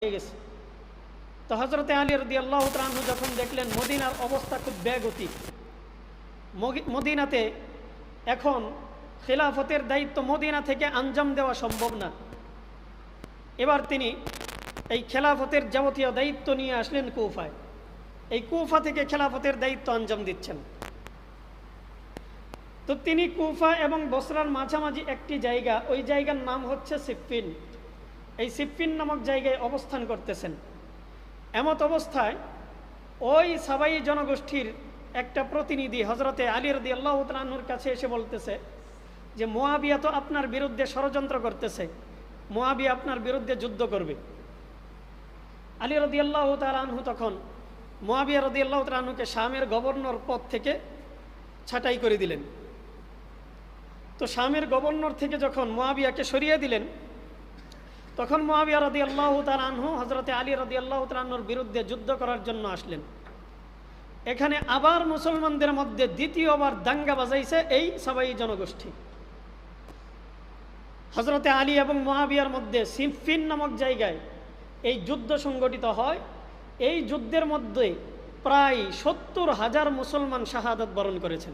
হয়ে গেছে। তো হযরতে আলী রাদিয়াল্লাহু তাআলা আনহু যখন দেখলেন মদিনার অবস্থা খুব বেগতিক, মদিনাতে এখন খেলাফতের দায়িত্ব মদিনা থেকে আঞ্জাম দেওয়া সম্ভব না, এবার তিনি এই খেলাফতের যাবতীয় দায়িত্ব নিয়ে আসলেন কুফায়। এই কুফা থেকে খেলাফতের দায়িত্ব আঞ্জাম দিচ্ছেন। তো তিনি কুফা এবং বসরার মাঝামাঝি একটি জায়গা, ওই জায়গার নাম হচ্ছে সিফফিন, এই সিফফিন নামক জায়গায় অবস্থান করতেছেন। এমত অবস্থায় ওই সাবাই জনগোষ্ঠীর একটা প্রতিনিধি হযরতে আলী রাদিয়াল্লাহু তাআলা আনহুর কাছে এসে বলতেছে যে মুআবিয়া তো আপনার বিরুদ্ধে ষড়যন্ত্র করতেছে, মুআবিয়া আপনার বিরুদ্ধে যুদ্ধ করবে। আলী রাদিয়াল্লাহু তাআলা আনহু তখন মুআবিয়া রাদিয়াল্লাহু তাআলা আনহুকে শামের গভর্নর পদ থেকে ছাঁটাই করে দিলেন। তো শামের গভর্নর থেকে যখন মুআবিয়াকে সরিয়ে দিলেন, তখন মুআবিয়া রাদিয়াল্লাহু তাআলা আনহু হযরতে আলী রাদিয়াল্লাহু তাআলা আনহুর বিরুদ্ধে যুদ্ধ করার জন্য আসলেন। এখানে আবার মুসলমানদের মধ্যে দ্বিতীয়বার দাঙ্গা বাজাইছে এই সাবাই জনগোষ্ঠী। হযরতে আলী এবং মুআবিয়ার মধ্যে সিফফিন নামক জায়গায় এই যুদ্ধ সংগঠিত হয়। এই যুদ্ধের মধ্যে প্রায় ৭০,০০০ মুসলমান শাহাদাত বরণ করেছেন।